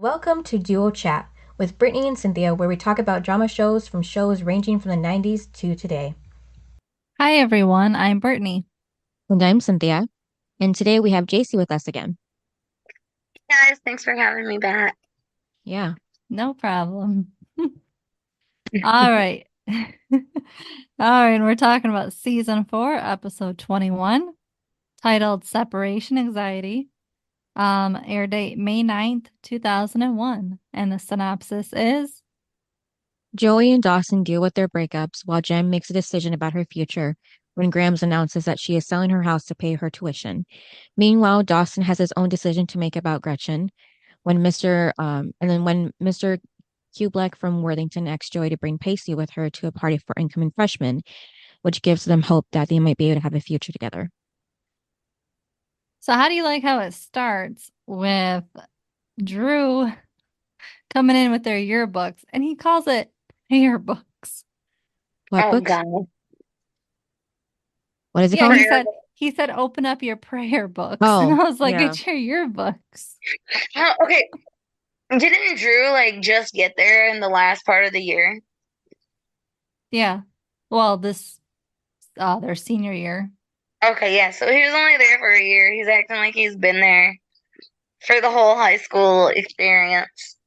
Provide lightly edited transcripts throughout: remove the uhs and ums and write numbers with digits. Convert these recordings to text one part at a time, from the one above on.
Welcome to Duo Chat with Brittany and Cynthia, where we talk about drama shows from shows ranging from the 90s to today. Hi everyone, I'm Brittany. And I'm Cynthia. And today we have Jaycee with us again. Guys, thanks for having me back. Yeah. No problem. All right. All right, and we're talking about season 4, episode 21, titled Separation Anxiety. Air date May 9th, 2001. And the synopsis is Joey and Dawson deal with their breakups while Jem makes a decision about her future when Grams announces that she is selling her house to pay her tuition. Meanwhile, Dawson has his own decision to make about Gretchen when Mr. Black from Worthington asks Joey to bring Pacey with her to a party for incoming freshmen, which gives them hope that they might be able to have a future together. so how do you like how it starts with Drew coming in with their yearbooks and he calls it yearbooks. What Oh books? God. What is it Yeah, called? he said open up your prayer books. And Oh, I was like, yeah. it's your yearbooks. Okay. Didn't Drew just get there in the last part of the year? Yeah. Well, this their senior year. Okay, yeah. So he was only there for a year. He's acting like he's been there for the whole high school experience.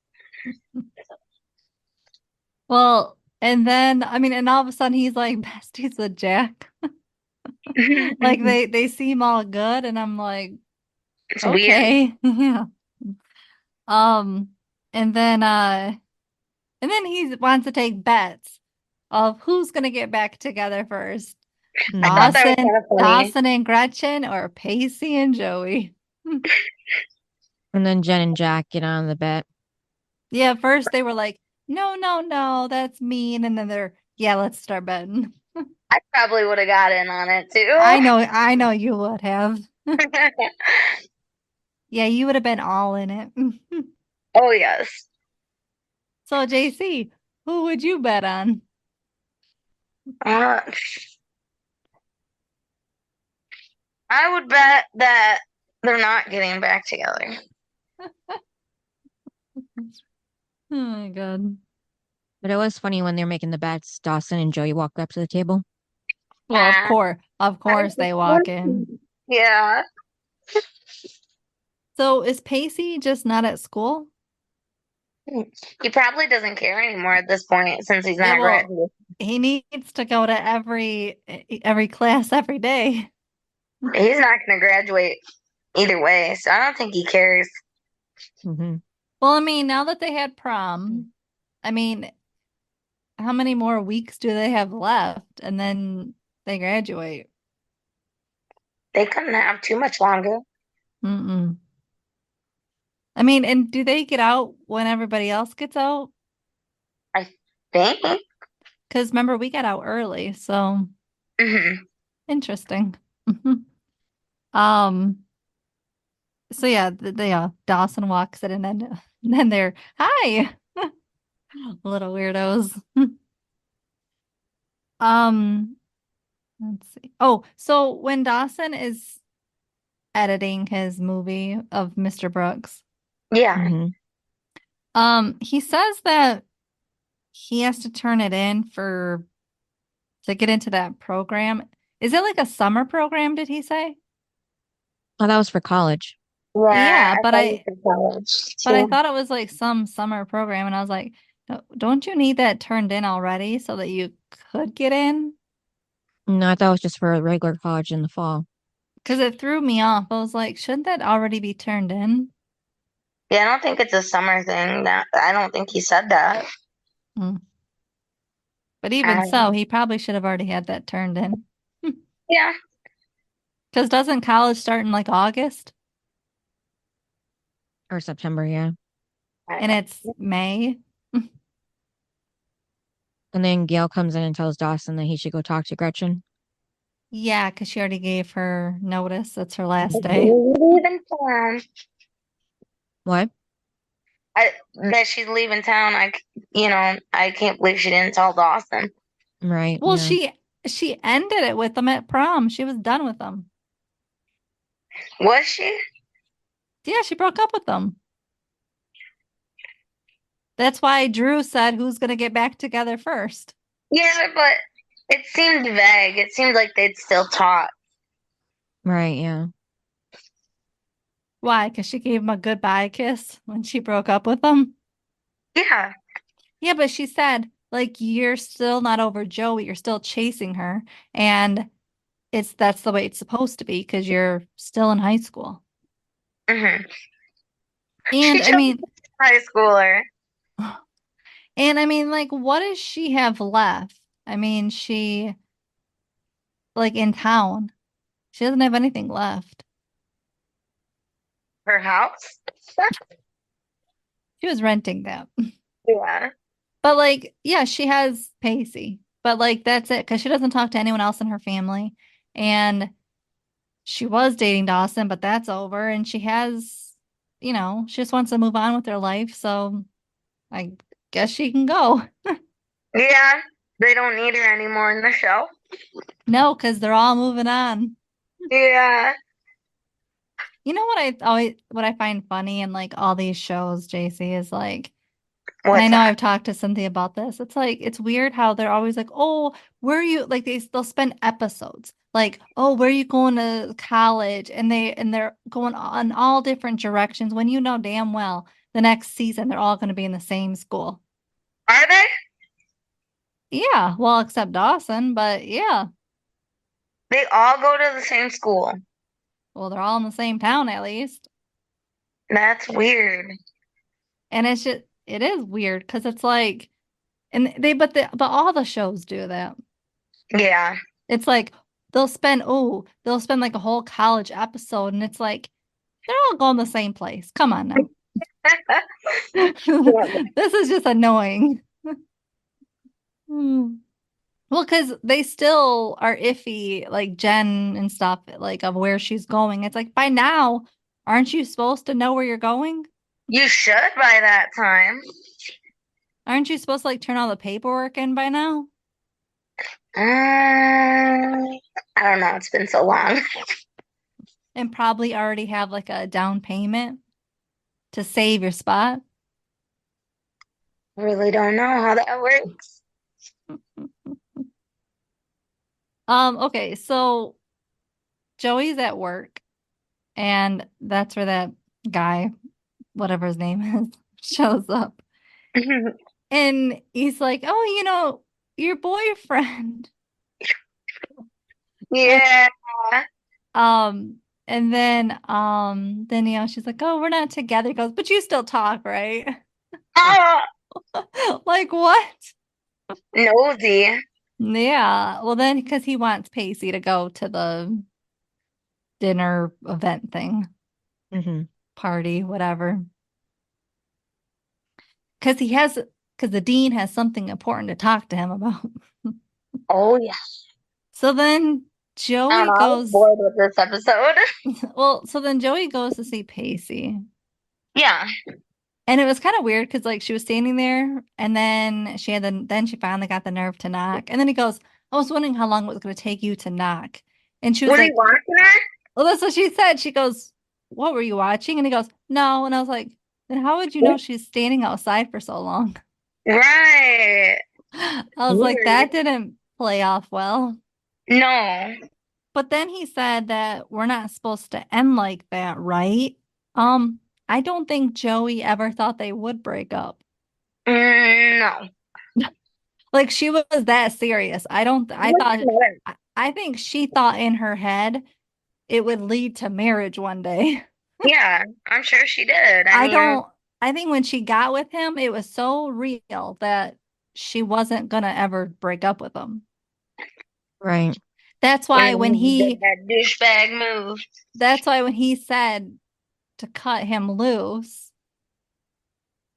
Well, and then and all of a sudden he's like besties with Jack. Like they seem all good, and I'm like, It's weird. okay, yeah. Um, and then he wants to take bets of who's gonna get back together first. I thought that was Dawson, kind of funny. Dawson and Gretchen, or Pacey and Joey. And then Jen and Jack get on the bet. Yeah, first they were like, no, no, no, that's mean. And then yeah, let's start betting. I probably would have got in on it I know you would have. too. Yeah, you would have been all in it. Oh yes. So, Jaycee, who would you bet on? Uh, I would bet that they're not getting back together. Oh my God. But it was funny when they were making the bets, Dawson and Joey walked up to the table. Well, Ah, of I course they walk in. yeah. So is Pacey just not at school? He probably doesn't care anymore at this point since he's Yeah, not well, graduated. he needs to go to every class every day. He's not going to graduate either way, so I don't think he cares. Mm-hmm. Well, now that they had prom, I mean, how many more weeks do they have left? And then they graduate. They couldn't have too much longer. Mm-mm. And do they get out when everybody else gets out? I think. Because remember, we got out early, so Hmm. interesting. Um, so yeah, Dawson walks in and then they're hi, little weirdos. Um, let's see. Oh, so when Dawson is editing his movie of Mr. Brooks, Yeah. Mm-hmm. he says that he has to turn it in to get into that program. Is it like a summer program, did he say? Oh, that was for college. Yeah, Yeah, I thought he was in college but I too. thought it was like some summer program, and I was like, Don't you need that turned in already so that you could get in?" No, I thought it was just for regular college in the fall. Because it threw me off. I was like, shouldn't that already be turned in? Yeah, I don't think it's a summer thing. That I don't think he said that. Hmm. But even so, Um, he probably should have already had that turned in. yeah. Because doesn't college start in like August? Or September, yeah. And it's May? And then Gail comes in and tells Dawson that he should go talk to Gretchen. Yeah, because she already gave her notice. That's her last day. Leaving town. What? That she's leaving town. I can't believe she didn't tell Dawson. Right, Well, yeah. she ended it with them at prom. She was done with them. Was she? Yeah, she broke up with them. That's why Drew said who's going to get back together first. Yeah, but it seemed vague. It seemed like they'd still talk. Right, yeah. Why? Because she gave him a goodbye kiss when she broke up with him. Yeah. Yeah, but she said, like, you're still not over Joey. You're still chasing her. And that's the way it's supposed to be because you're still in high school. hmm And She I chose mean, high schooler. like, what does she have left? I mean, she, like, in town, she doesn't have anything left. Her house. She was renting that. Yeah. But, like, yeah, she has Pacey. But, like, that's it because she doesn't talk to anyone else in her family. And she was dating Dawson, but that's over. And she has, she just wants to move on with her life. So I guess she can go. Yeah. They don't need her anymore in the show. No, because they're all moving on. Yeah. You know what I find funny in like all these shows, Jaycee, is like, and I What's know that? I've talked to Cynthia about this. It's like it's weird how they're always like, "Oh, where are you?" Like they'll spend episodes like, "Oh, where are you going to college?" And they're going on all different directions when you know damn well the next season they're all going to be in the same school. Are they? Yeah, well, except Dawson, but yeah, They all go to the same school. well, they're all in the same town at least. That's weird. And it is weird because it's like, and but all the shows do that. Yeah. It's like they'll spend like a whole college episode, and it's like they're all going the same place. Come on now. This is just annoying. Hmm. Well, because they still are iffy, like Jen and stuff, like of where she's going. It's like by now, aren't you supposed to know where you're going? You should by that time. Aren't you supposed to like turn all the paperwork in by now? I don't know. It's been so long. And probably already have like a down payment to save your spot. Really don't know how that works. Okay, so Joey's at work, and that's where that guy, whatever his name is, shows up. And he's like, "Oh, your boyfriend." And Yeah. um and then she's like, "Oh, we're not together." He goes, "But you still talk, right?" Oh, Like what? nosy. Yeah. Well, then because he wants Pacey to go to the dinner event thing, Mm-hmm. party, whatever. Because the dean has something important to talk to him about. Oh, yeah. So then I don't Joey know. I was goes, bored with this episode. so then Joey goes to see Pacey. Yeah. And it was kind of weird because like she was standing there and then then she finally got the nerve to knock. And then he goes, "I was wondering how long it was going to take you to knock." And she was Were you like, watching her? "Well, that's what she said." She goes, "What were you watching?" And he goes, "No." And I was like, "Then how would you know she's standing outside for so long?" Right. I was like, Weird. that didn't play off well. No. But then he said that we're not supposed to end like that, right? I don't think Joey ever thought they would break up. No. Like she was that serious. What's the matter? I think she thought in her head it would lead to marriage one day. Yeah, I'm sure she did. I I mean, don't, I think when she got with him, it was so real that she wasn't gonna ever break up with him. Right. That's when why when he did he, that douchebag move. that's why when he said to cut him loose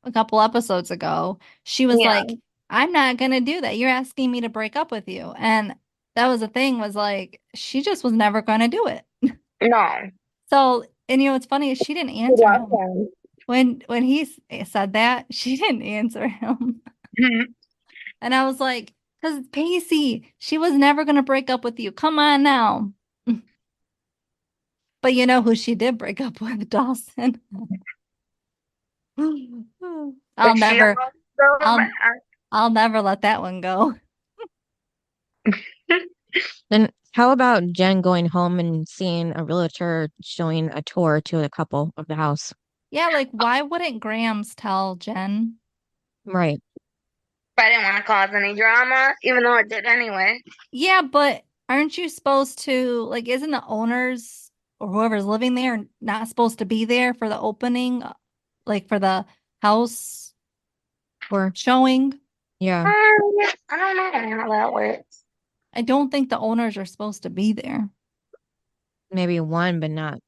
a couple episodes ago, she was Yeah. like, "I'm not gonna do that. You're asking me to break up with you." And that was the thing, was like, she just was never gonna do it. No. So, and it's funny is she didn't She answer loved him. him. When said that, she didn't answer him. And I was like, because Pacey, she was never going to break up with you. Come on now. But you know who she did break up with? Dawson. I'll Is she never, alone? So I'll bad. I'll never let that one go. Then how about Jen going home and seeing a realtor showing a tour to the couple of the house? Yeah, like why wouldn't Grams tell Jen? Right. But I didn't want to cause any drama, even though it did anyway. Yeah, but aren't you supposed to, like, isn't the owners or whoever's living there not supposed to be there for the opening, like for the house Or showing? yeah, I don't know how that works. I don't think the owners are supposed to be there. maybe one, but not,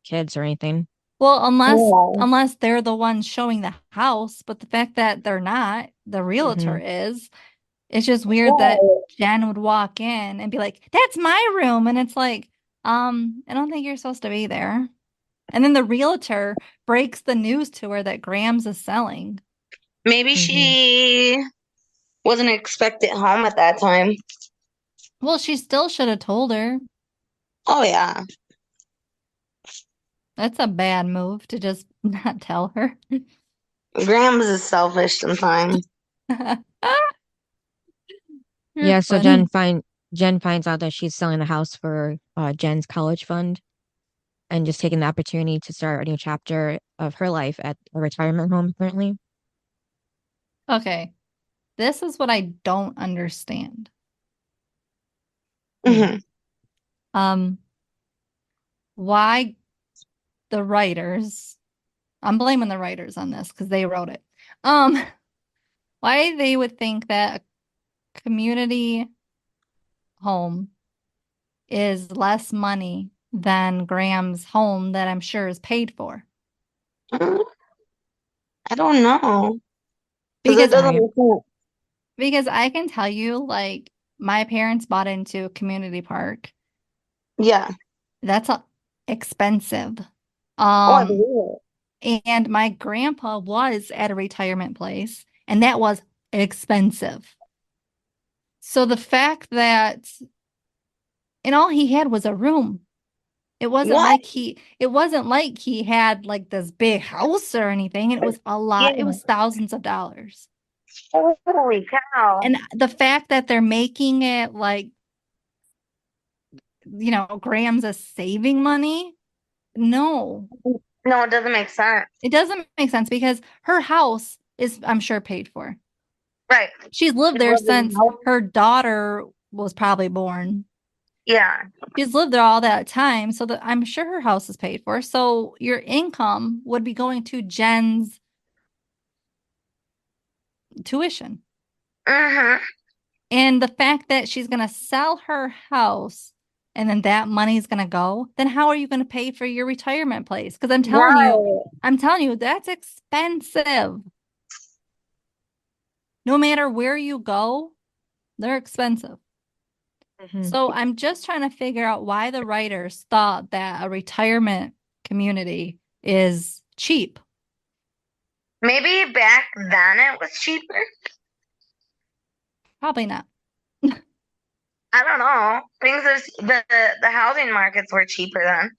kids or anything. Well, unless Yeah. unless they're the ones showing the house, but the fact that they're not, the realtor Hmm. is, it's just weird that Right. Jen would walk in and be like, "That's my room." And it's like, I don't think you're supposed to be there. And then the realtor breaks the news to her that Grams is selling. Maybe Hmm. she wasn't expected home at that time. Well, she still should have told her. Oh, yeah. That's a bad move to just not tell her. Grams is selfish sometimes. You're Yeah, so funny. Jen finds out that she's selling the house for Jen's college fund and just taking the opportunity to start a new chapter of her life at a retirement home currently. Okay, this is what I don't understand. Hmm. Hmm. Um, why the writers, I'm blaming the writers on this because they wrote it. Um, why they would think that a community home is less money than Graham's home that I'm sure is paid for. I don't know. Because it Because doesn't Right. make sense. because I can tell you, like, my parents bought into a community park. Yeah. That's expensive. Oh, I Um, believe and my grandpa was at a retirement place, and that was expensive. So the fact that, and all he had was a room. It it. wasn't What? like he had like this big house or anything. It was a lot. It Yeah. was thousands of dollars. Holy cow. And the fact that they're making it like, Graham's is saving money. No, No, it doesn't make sense. it doesn't make sense because her house is, I'm sure, paid for. Right. She's lived She's there living in since house. her daughter was probably born. Yeah. She's lived there all that time, so that I'm sure her house is paid for. So your income would be going to Jen's tuition. Mm-hmm. And the fact that she's going to sell her house and then that money's going to go, then how are you going to pay for your retirement place? Because Right. I'm telling you, that's expensive. No matter where you go, they're expensive. Hmm. So I'm just trying to figure out why the writers thought that a retirement community is cheap. Maybe back then it was cheaper. Probably not. I don't know. The housing markets were cheaper then.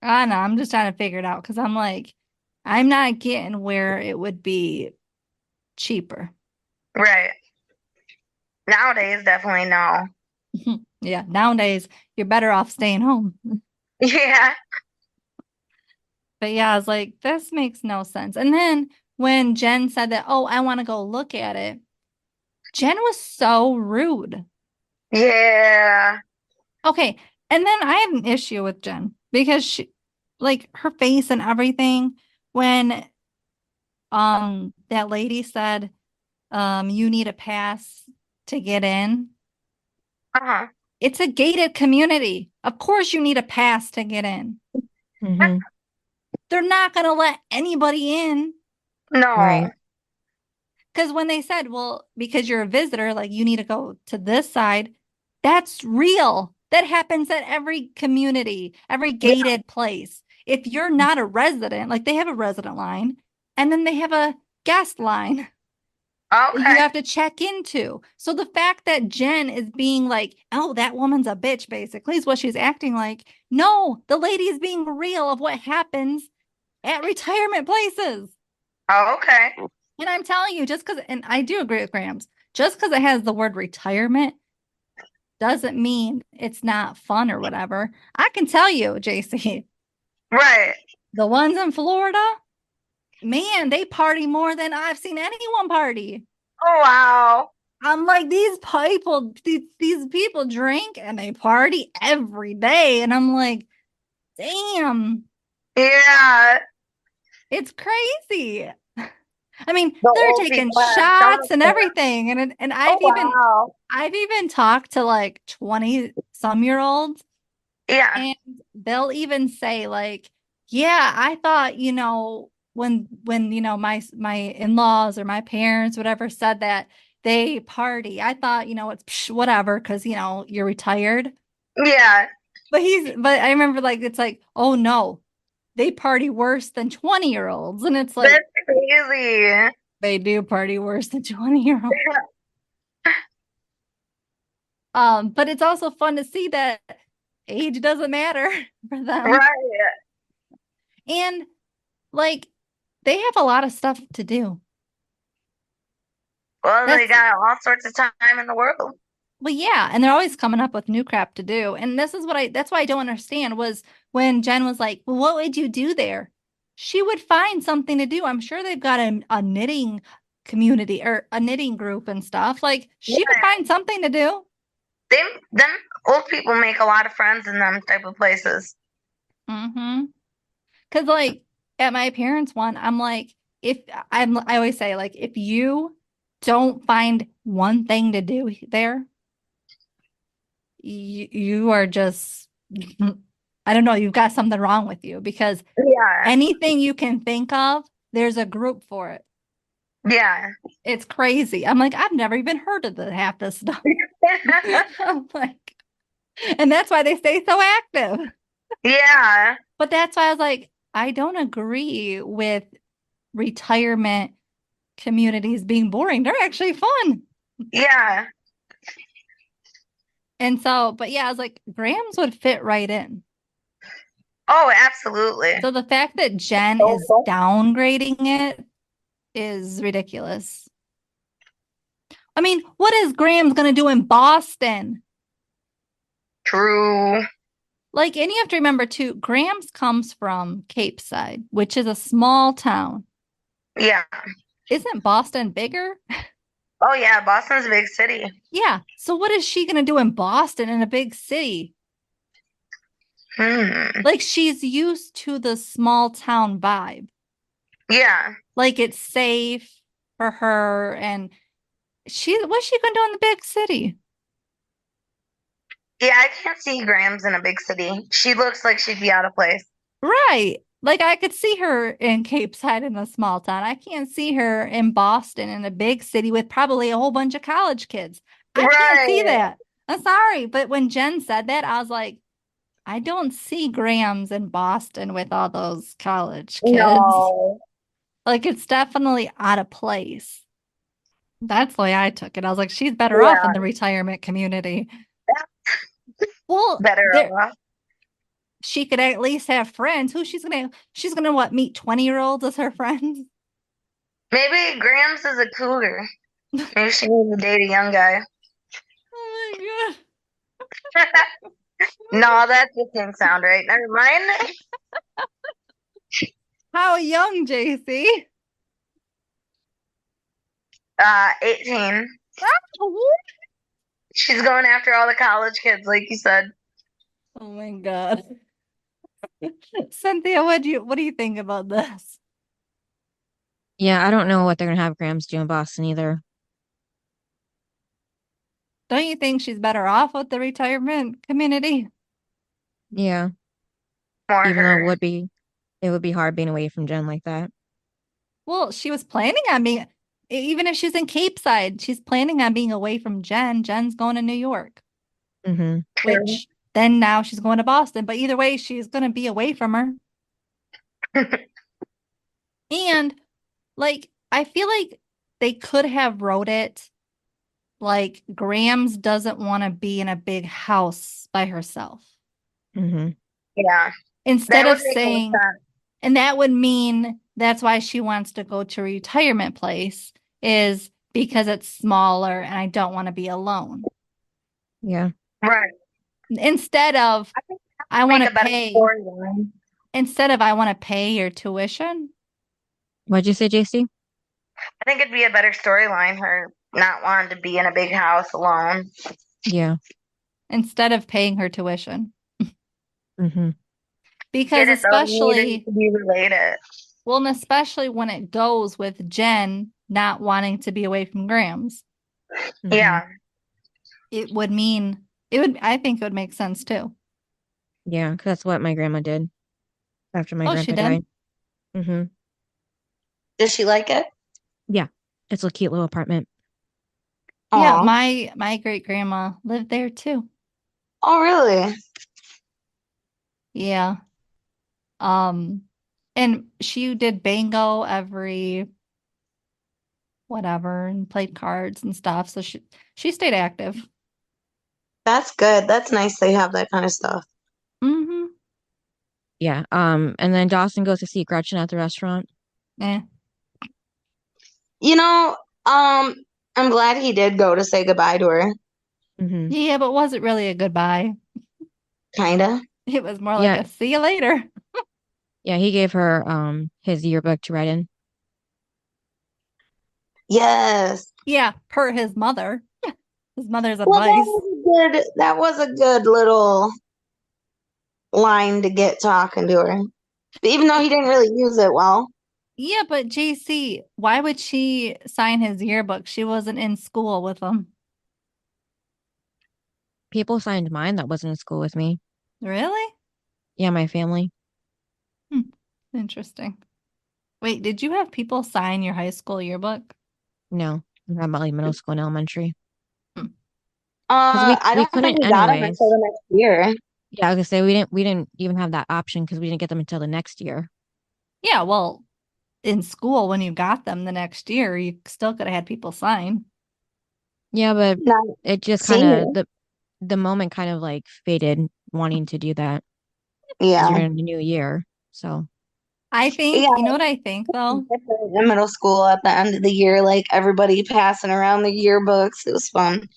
I know. I'm just trying to figure it out because I'm like, I'm not getting where it would be cheaper. Right. Nowadays, definitely no. Yeah, nowadays you're better off staying home. Yeah. But yeah, I was like, this makes no sense. And then when Jen said that, oh, I want to go look at it, Jen was so rude. Yeah. Okay. And then I had an issue with Jen because she, like her face and everything, when that lady said, you need a pass to get in. Uh-huh. It's a gated community. Of course you need a pass to get in. Hmm. They're not going to let anybody in. No. Right. Because when they said, well, because you're a visitor, like you need to go to this side, that's real. That happens at every community, every Yeah. gated place. If you're not a resident, like they have a resident line and then they have a guest line that you Okay. have to check into. So the fact that Jen is being like, oh, that woman's a bitch, basically, is what she's acting like. No, the lady is being real of what happens at retirement places. Okay. And I'm telling you, just because, and I do agree with Grams, just because it has the word retirement doesn't mean it's not fun or whatever. I can tell you, Jaycee, Right. the ones in Florida, man, they party more than I've seen anyone party. Oh, wow. I'm like, these people drink and they party every day. And I'm like, damn, Yeah. it's crazy. I mean, The they're old taking people have stomach shots and cramps. everything. And Oh, wow. I've even talked to like 20-some-year-olds, Yeah. and they'll even say like, yeah, I thought, when my in-laws or my parents, whatever, said that they party, I thought, it's whatever, because you're retired. Yeah. But I remember like it's like, oh no, they party worse than 20-year-olds. And it's like, That's crazy. they do party worse than 20-year-olds. But it's also fun to see that age doesn't matter for them. Right. And like they have a lot of stuff to do. Well, they That's got all sorts of time in the world. Well, yeah, and they're always coming up with new crap to do. And this is that's why I don't understand was when Jen was like, well, what would you do there? She would find something to do. I'm sure they've got a knitting community or a knitting group and stuff. Like she would Yeah. find something to do. Them old people make a lot of friends in them type of places. Mm-hmm. Because like at my parents' one, I'm like, I always say, like, if you don't find one thing to do there, you are just, I don't know, you've got something wrong with you, because Yeah. anything you can think of, there's a group for it. Yeah. It's crazy. I'm like, I've never even heard of half this stuff. I'm like, and that's why they stay so active. Yeah. But that's why I was like, I don't agree with retirement communities being boring. They're actually fun. Yeah. And so, but yeah, I was like, Grams would fit right in. Oh, absolutely. So the fact that Jen is downgrading it is ridiculous. I mean, what is Graham's going to do in Boston? True. Like, and you have to remember too, Graham's comes from Cape Side, which is a small town. Yeah. Isn't Boston bigger? Oh, yeah. Boston's a big city. Yeah. So what is she going to do in Boston, in a big city? Like, she's used to the small town vibe. Yeah. Like, it's safe for her. And what's she going to do in the big city? Yeah, I can't see Graham's in a big city. She looks like she'd be out of place. Right. Like, I could see her in Cape Side in a small town. I can't see her in Boston in a big city with probably a whole bunch of college kids. I can't see Right. that. I'm sorry. But when Jen said that, I was like, I don't see Graham's in Boston with all those college kids. No. Like, it's definitely out of place. That's the way I took it. I was like, she's better off in the retirement community. Well, Better off. she could at least have friends. She's gonna what, meet 20-year-olds as her friends? Maybe Graham's is a cougar. Maybe she needs to date a young guy. Oh my god. No, that just didn't sound right. Never mind. How young, Jaycee? 18. Oh, She's going after all the college kids, like you said. oh my god. Cynthia, what do you think about this? Yeah, I don't know what they're gonna have Grams do in Boston either. Don't you think she's better off with the retirement community? Yeah, More even though her. it would be hard being away from Jen like that. Well, she was planning on being, even if she's in Cape Side, she's planning on being away from Jen. Jen's going to New York, Mm-hmm. which then now she's going to Boston. But either way, she's going to be away from her. And like, I feel like they could have wrote it like Grams doesn't want to be in a big house by herself. Mm-hmm. Yeah. Instead That of would make more saying, sense. and that would mean that's why she wants to go to a retirement place, is because it's smaller and I don't want to be alone. Yeah. Right. Instead of I think I want make to a better pay storyline. your tuition. What'd you say, JC? I think it'd be a better storyline, her not wanting to be in a big house alone. Yeah. Instead of paying her tuition. Mm-hmm. Because Get it though, you need it to be related. well, and especially when it goes with Jen not wanting to be away from Grams, Mm-hmm. Yeah. I think it would make sense too. Yeah, because that's what my grandma did after my Oh, she grandpa did? died. Mm-hmm. Does she like it? Yeah. It's a cute little apartment. Yeah, Aw. my great grandma lived there too. Oh, really? Yeah. And she did bingo every whatever and played cards and stuff. So she stayed active. That's good. That's nice they have that kind of stuff. Mm-hmm. Yeah. And then Dawson goes to see Gretchen at the restaurant. Yeah. You know, I'm glad he did go to say goodbye to her. Mm-hmm. Yeah, but was it really a goodbye? Kinda. It was more like Yeah. a see you later. Yeah, he gave her his yearbook to write in. Yes. Yeah, per his mother. His mother's Well, advice. that was a good little line to get talking to her. Even though he didn't really use it well. Yeah, but Jaycee, why would she sign his yearbook? She wasn't in school with him. People signed mine that wasn't in school with me. Really? Yeah, my family. Interesting. Wait, did you have people sign your high school yearbook? No, I'm talking about like middle school and elementary. Hmm. Because I we don't think couldn't we got him until anyways. the next year. Yeah, I was gonna say we didn't even have that option because we didn't get them until the next year. Yeah, well, in school, when you got them the next year, you still could have had people sign. Yeah, but Not it just kind senior. of the moment kind of like faded wanting to do that because Yeah. you're in the new year. So I Yeah. think, you know what I think though? Different in middle school at the end of the year, like everybody passing around the yearbooks. It was fun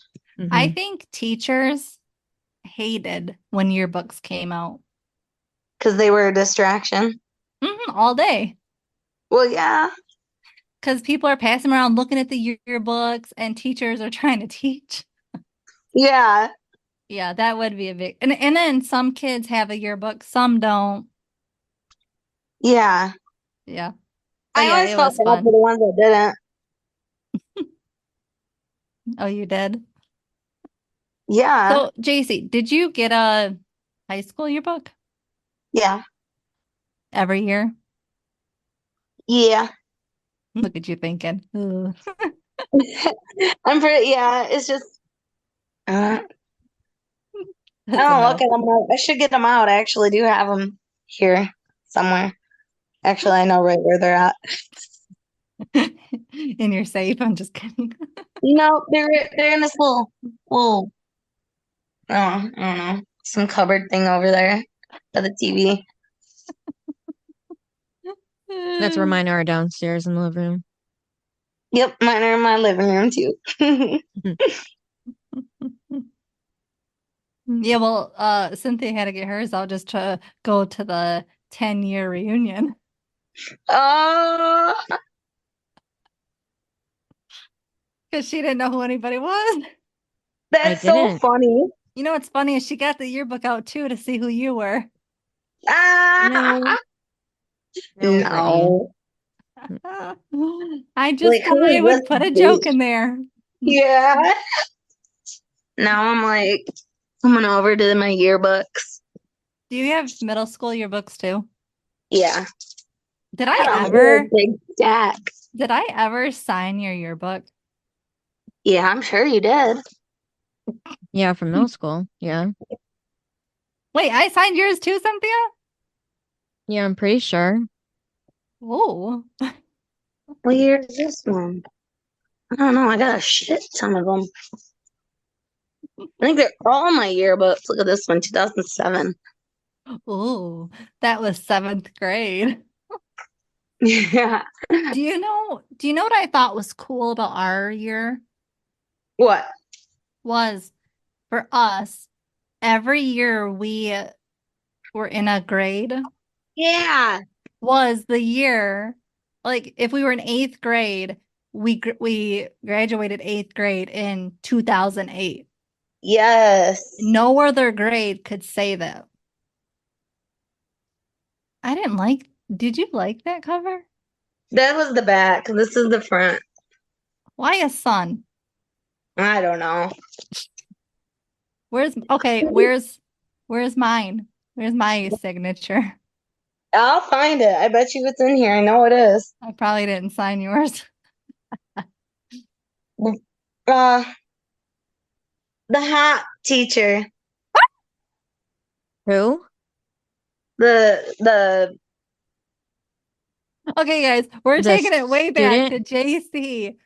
I mhm. think teachers hated when yearbooks came out. because they were a distraction. All day. Well, yeah. Because people are passing around looking at the yearbooks and teachers are trying to teach. Yeah. Yeah, that would be a big and then some kids have a yearbook, some don't. Yeah. Yeah. But I yeah, always it felt was bad for fun. the ones that didn't. Oh, you did? Yeah. So, Jaycee, did you get a high school yearbook Yeah. every year? Yeah. Look at you thinking. Ugh. I'm pretty, yeah. It's just, I That's a don't look no. at them. I should get them out. I actually do have them here somewhere. Actually, I know right where they're at. In your safe. I'm just kidding. No, they're in this little I don't know, some cupboard thing over there by the TV. That's where mine are downstairs in the living room. Yep, mine are in my living room too. Yeah, well, Cynthia had to get hers out just to go to the 10-year reunion Oh, because she didn't know who anybody was. I that's so didn't. funny. You know what's funny is she got the yearbook out too to see who you were. Ah, No, no, Brittany. no. I just Like, thought who I is this would put a joke bitch? in there. Yeah. Now I'm like coming over to my yearbooks. Do you have middle school yearbooks too? Yeah. Did I I got a ever real big stack. sign your yearbook? Yeah, I'm sure you did. Yeah, from middle school. Yeah. Wait, I signed yours too, Cynthia? Yeah, I'm pretty sure. Oh. What year is this one? I don't know. I got a shit ton of them. I think they're all my yearbooks. Look at this one, 2007. Oh, that was 7th grade. Yeah. Do you know what I thought was cool about our year? What? Was for us, every year we were in a grade Yeah. was the year, like if we were in eighth grade, we graduated eighth grade in 2008. Yes. No other grade could say that. I didn't like, did you like that cover? That was the back. This is the front. Why a sun? I don't know. Where's mine? Where's my signature? I'll find it. I bet you it's in here. I know it is. I probably didn't sign yours. Uh, the hot teacher. Who? The Okay, guys, we're The taking it way back to student? Jaycee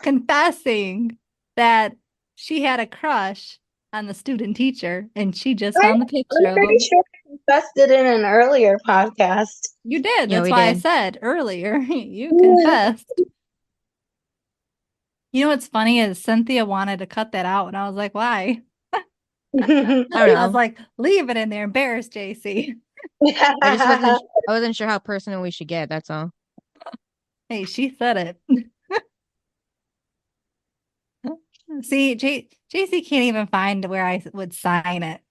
confessing that she had a crush on the student teacher, and she just found the picture I'm of pretty him. sure I confessed it in an earlier podcast. You did. Yeah, That's we why I did. said earlier, you confessed. You know what's funny is Cynthia wanted to cut that out, and I was like, why? I don't I was know. like, leave it in there, embarrass Jaycee. I wasn't sure how personal we should get, that's all. Hey, she said it. See, Jaycee can't even find where I would sign it.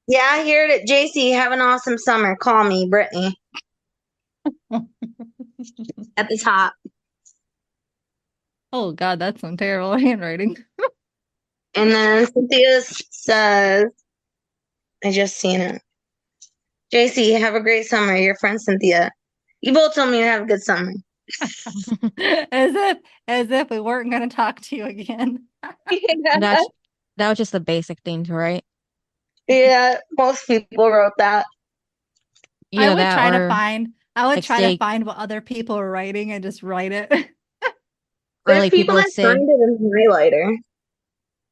Yeah, I heard it. Jaycee, have an awesome summer. Call me, Brittany. At the top. Oh God, that's some terrible handwriting. And then Cynthia says, I just seen it. Jaycee, have a great summer. Your friend Cynthia. You both told me to have a good summer. As if we weren't going to talk to you again. That's that was just the basic thing to write. Yeah, most people wrote that. Either I would that try to or find like stay what other people are writing and just write it. or There's like people people would that say, signed it in highlighter.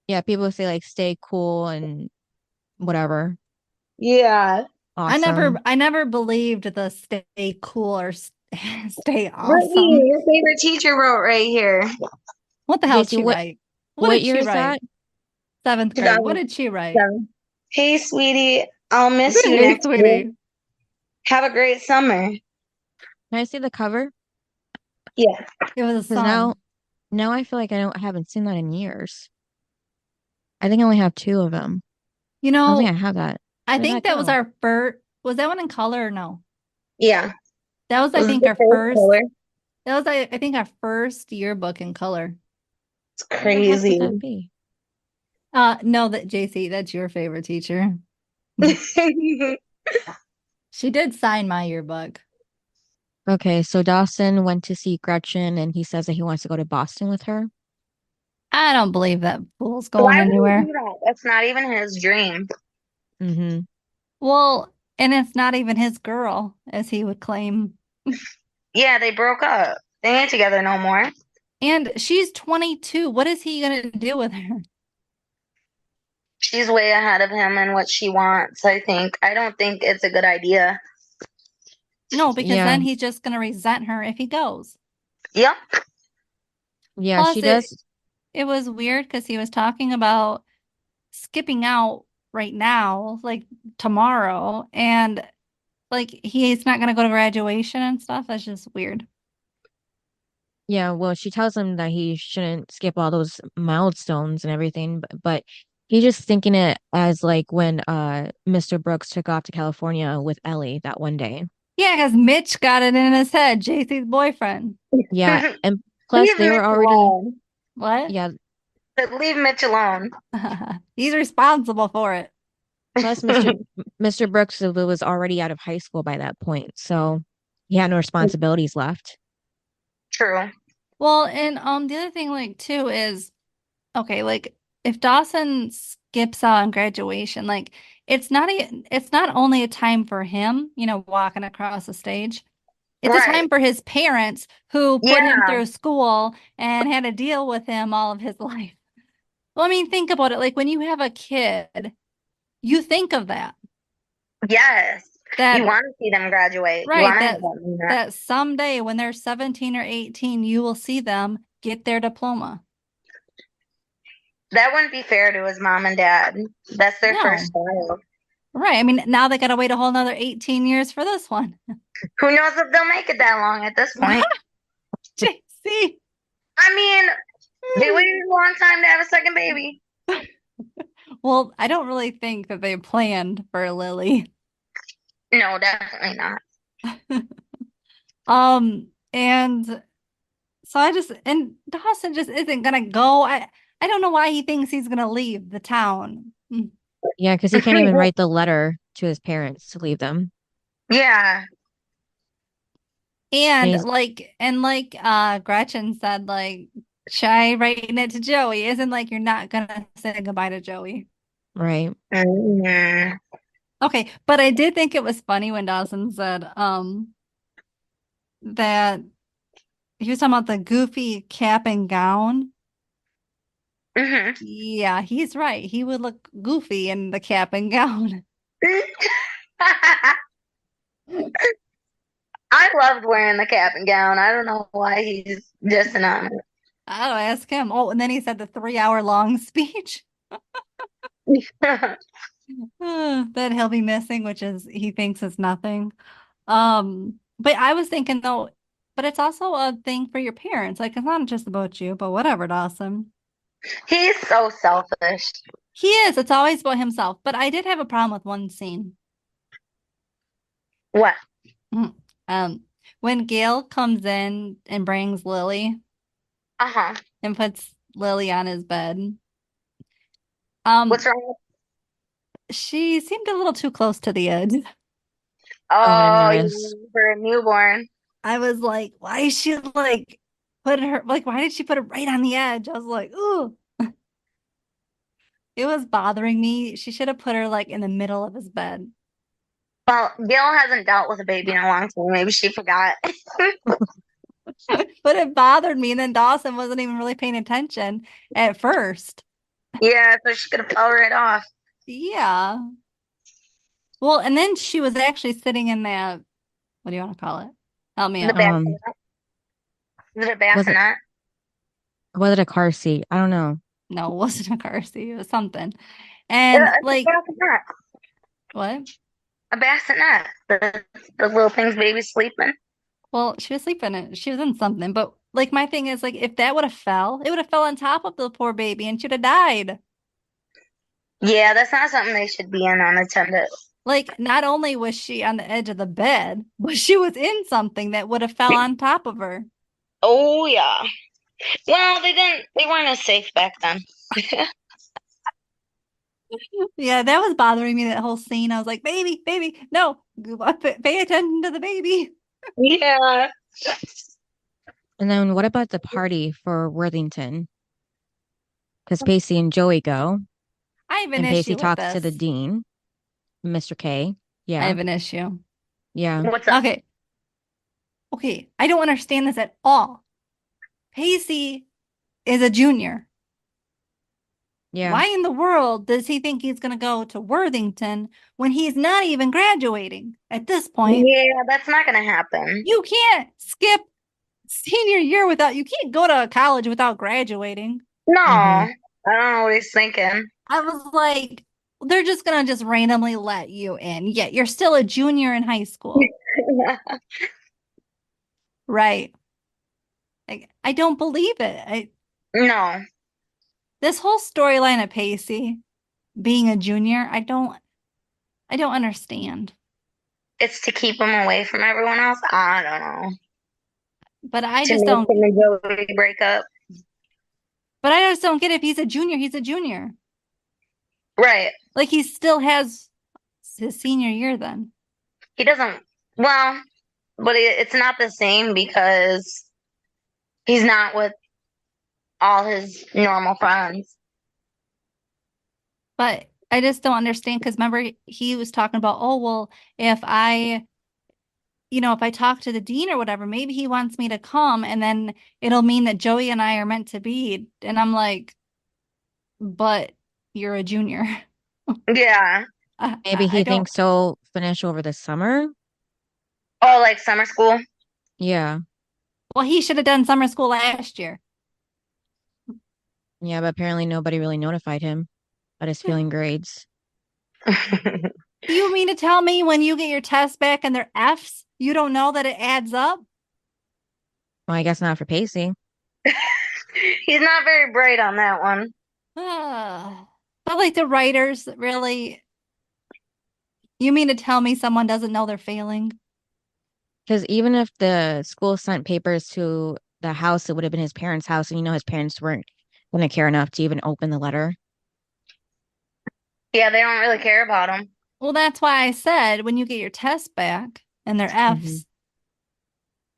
yeah, people would say like stay cool and whatever. Yeah. Awesome. I never believed the stay cool or stay Brittany, awesome. your favorite teacher wrote right here. What the hell did Jaycee, she what write? What what did year she is that? write? Seventh grade. What did she write? 2007. Hey, sweetie, I'll miss you Hey, next week. sweetie. Have a great summer. Can I see the cover? Yeah. It was a Because now sun. now I feel like I haven't seen that in years. I think I only have two of them. You I don't think I know, have that. I Where'd think that that was go? our first. Was that one in color or no? Yeah. That was, I Was it think, the our first first. color? That was, I think, our first yearbook in color. It's Where the heck would crazy. that be? No, that Jaycee, that's your favorite teacher. She did sign my yearbook. Okay, so Dawson went to see Gretchen and he says that he wants to go to Boston with her. I don't believe that fool's going Why would he anywhere. do that? That's not even his dream. Mm-hmm. Well, and it's not even his girl, as he would claim. Yeah, they broke up. They ain't together no more. And she's 22. What is he going to do with her? She's way ahead of him in what she wants, I think. I don't think it's a good idea. No, because Yeah. then he's just going to resent her if he goes. Yep. Yeah, Plus, she does. it was weird because he was talking about skipping out right now, like tomorrow, and like he's not going to go to graduation and stuff. That's just weird. Yeah, well, she tells him that he shouldn't skip all those milestones and everything, but he's just thinking it as like when Mr. Brooks took off to California with Ellie that one day. Yeah, because Mitch got it in his head, JC's boyfriend. Yeah, and plus Leave they were Mitch already alone. What? yeah, But leave Mitch alone. He's responsible for it. plus Mr. Brooks was already out of high school by that point, so he had no responsibilities left. True. Well, and the other thing like too is okay, like if Dawson skips out on graduation, like it's not only a time for him, walking across the stage. It's a Right. time for his parents who put him Yeah. through school and had to deal with him all of his life. Well, I mean, think about it. Like when you have a kid, you think of that. Yes. You want to see them graduate. You right, want to have them do that someday when they're 17 or 18, you will see them get their diploma. That wouldn't be fair to his mom and dad. That's their No. first child. Right. I mean, now they got to wait a whole nother 18 years for this one. Who knows if they'll make it that long at this point? Jaycee. I mean, they waited a long time to have a second baby. Well, I don't really think that they planned for Lily. No, definitely not. And so and Dawson just isn't gonna go. I don't know why he thinks he's gonna leave the town. Yeah, because he can't even write the letter to his parents to leave them. Yeah. And like Gretchen said, like, try writing it to Joey. Isn't like you're not gonna say goodbye to Joey. Right. Mm-hmm. Okay, but I did think it was funny when Dawson said that he was talking about the goofy cap and gown. Mm-hmm. Yeah, he's right. He would look goofy in the cap and gown. I loved wearing the cap and gown. I don't know why he's just on it. I'll ask him. Oh, and then he said the 3-hour long speech that he'll be missing, which is he thinks is nothing. But I was thinking though, but it's also a thing for your parents. Like it's not just about you, but whatever, Dawson. He's so selfish. He is. It's always about himself. But I did have a problem with one scene. What? When Gail comes in and brings Lily Uh-huh. and puts Lily on his bed. What's wrong? She seemed a little too close to the edge. Oh, I you didn't notice. mean for a newborn. I was like, why is she like why did she put it right on the edge? I was like, ooh. It was bothering me. She should have put her like in the middle of his bed. Well, Gail hasn't dealt with a baby in a long time. Maybe she forgot. But it bothered me. And then Dawson wasn't even really paying attention at first. Yeah, so she could have fell right off. Yeah. Well, and then she was actually sitting in that, what do you want to call it? Help me The out. bassinet. Is it a bassinet? Was it a car seat? I don't know. No, it wasn't a car seat. It was something. And It's like, a bassinet. what? A bassinet. The little thing's baby sleeping. Well, she was sleeping in she was in something. But like my thing is like if that would have fell, it would have fell on top of the poor baby and she'd have died. Yeah, that's not something they should be in unattended. Like not only was she on the edge of the bed, but she was in something that would have fell on top of her. Oh yeah. Well, they weren't as safe back then. Yeah, that was bothering me, that whole scene. I was like, baby, no, pay attention to the baby. Yeah. And then what about the party for Worthington? Because Pacey and Joey go, I have an and Pacey issue with talks to the this. dean, Mr. K. I Yeah. have an issue. Yeah. What's up? Okay. I don't understand this at all. Pacey is a junior. Yeah. Why in the world does he think he's going to go to Worthington when he's not even graduating at this point? Yeah, that's not gonna happen. You can't skip senior year you can't go to college without graduating. No, Mhm. I don't know what he's thinking. I was like, they're just going to just randomly let you in. Yet you're still a junior in high school. Right. Like, I don't believe it. No. This whole storyline of Pacey being a junior, I don't understand. It's to keep him away from everyone else. I don't know. But I To just make don't. him and Joey break up. But I just don't get it. If he's a junior, he's a junior. Right. Like he still has his senior year then. He doesn't. Well, but it's not the same because he's not with all his normal friends. But I just don't understand because remember he was talking about, oh, well, if I talk to the dean or whatever, maybe he wants me to come and then it'll mean that Joey and I are meant to be. And I'm like, but you're a junior. Yeah. Maybe he thinks he'll finish over the summer. Oh, like summer school? Yeah. Well, he should have done summer school last year. Yeah, but apparently nobody really notified him about his failing grades. Do you mean to tell me when you get your test back and they're Fs, you don't know that it adds up? Well, I guess not for Pacey. He's not very bright on that one. But like the writers, really, you mean to tell me someone doesn't know they're failing? Because even if the school sent papers to the house, it would have been his parents' house, and you know his parents weren't going to care enough to even open the letter. Yeah, they don't really care about him. Well, that's why I said when you get your test back and they're Fs,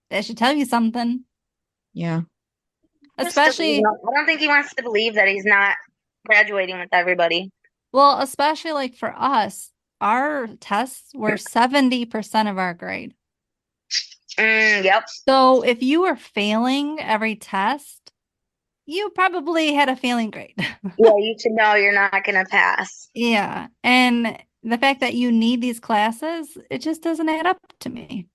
that should tell you something. Yeah. Especially, I don't think he wants to believe that he's not graduating with everybody. well, especially like for us, our tests were 70% of our grade. Yep. So if you were failing every test, you probably had a failing grade. Yeah, you should know you're not going to pass. Yeah. And the fact that you need these classes, it just doesn't add up to me.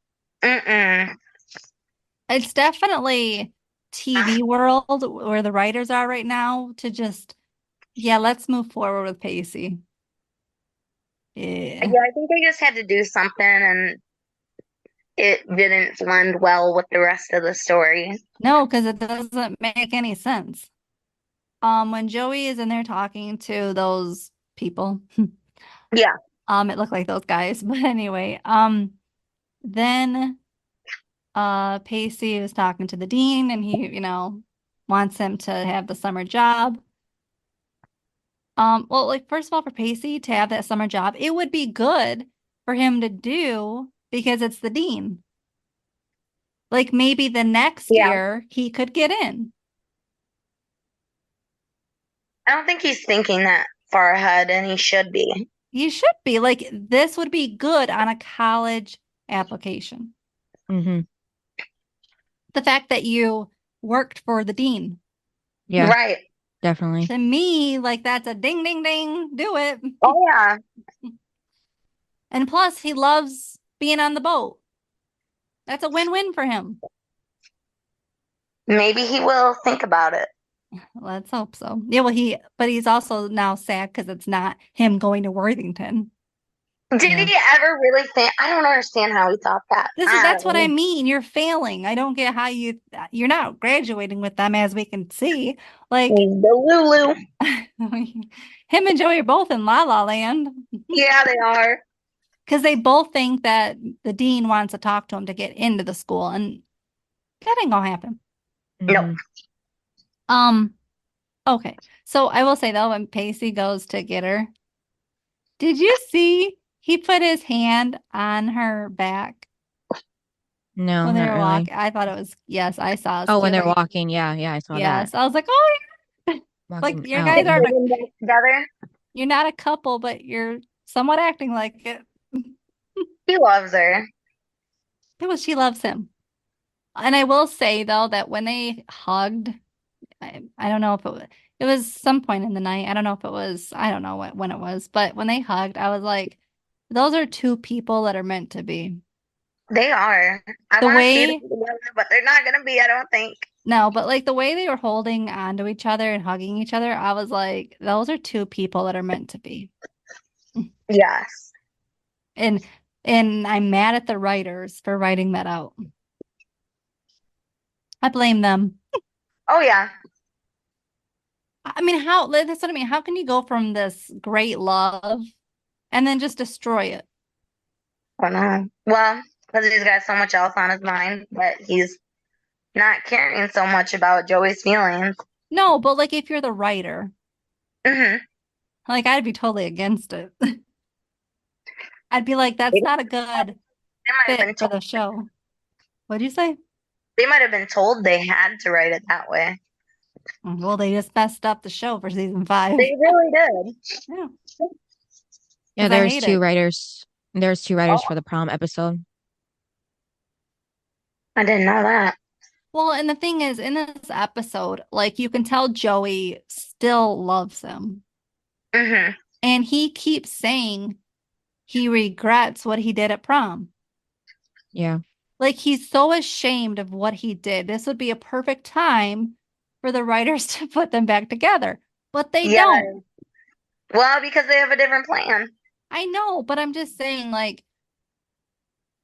It's definitely TV world where the writers are right now to just, yeah, let's move forward with Pacey. Yeah. Yeah, I think they just had to do something and it didn't blend well with the rest of the story. No, because it doesn't make any sense. When Joey is in there talking to those people, Yeah. it looked like those guys. But anyway, then Pacey was talking to the dean and he, wants him to have the summer job. Well, like first of all, for Pacey to have that summer job, it would be good for him to do because it's the dean. Like maybe the next year he could get in. I don't think he's thinking that far ahead, and he should be. He should be. Like this would be good on a college application. Mm-hmm. The fact that you worked for the dean. Yeah. Right. Definitely. To me, like that's a ding, ding, ding. Do it. Oh, yeah. And plus, he loves being on the boat. That's a win-win for him. Maybe he will think about it. Let's hope so. Yeah, well, but he's also now sad because it's not him going to Worthington. Did he ever really think? I don't understand how he thought that. That's what I mean. You're failing. I don't get how you're not graduating with them, as we can see. Like the Lulu. Him and Joey are both in La La Land. Yeah, they are. Because they both think that the dean wants to talk to him to get into the school, and that ain't gonna happen. No. Okay. So I will say though, when Pacey goes to get her, did you see he put his hand on her back? No, when they not were really. walking? I thought it was, yes, I saw. Oh, when they're walking. Yeah, I saw that. Yes. I was like, oh, like Walking your out. guys are together. You're not a couple, but you're somewhat acting like it. He loves her. She loves him. And I will say though that when they hugged, I don't know if it was some point in the night. I don't know if it was, I don't know when it was, but when they hugged, I was like, those are two people that are meant to be. They are. I want to see them together, but they're not going to be, I don't think. No, but like the way they were holding onto each other and hugging each other, I was like, those are two people that are meant to be. Yes. And I'm mad at the writers for writing that out. I blame them. Oh, yeah. I mean, that's what I mean. How can you go from this great love and then just destroy it? I don't know. Well, because he's got so much else on his mind that he's not caring so much about Joey's feelings. No, but like if you're the writer, like I'd be totally against it. I'd be like, that's not a good fit for the show. What'd you say? They might have been told they had to write it that way. Well, they just messed up the show for season 5. They really did. Yeah. Yeah, there's two writers. There's two writers for the prom episode. I didn't know that. Well, and the thing is, in this episode, like you can tell Joey still loves him. And he keeps saying he regrets what he did at prom. Yeah. Like, he's so ashamed of what he did. This would be a perfect time for the writers to put them back together, but they Yeah. don't. Well, because they have a different plan. I know, but I'm just saying, like,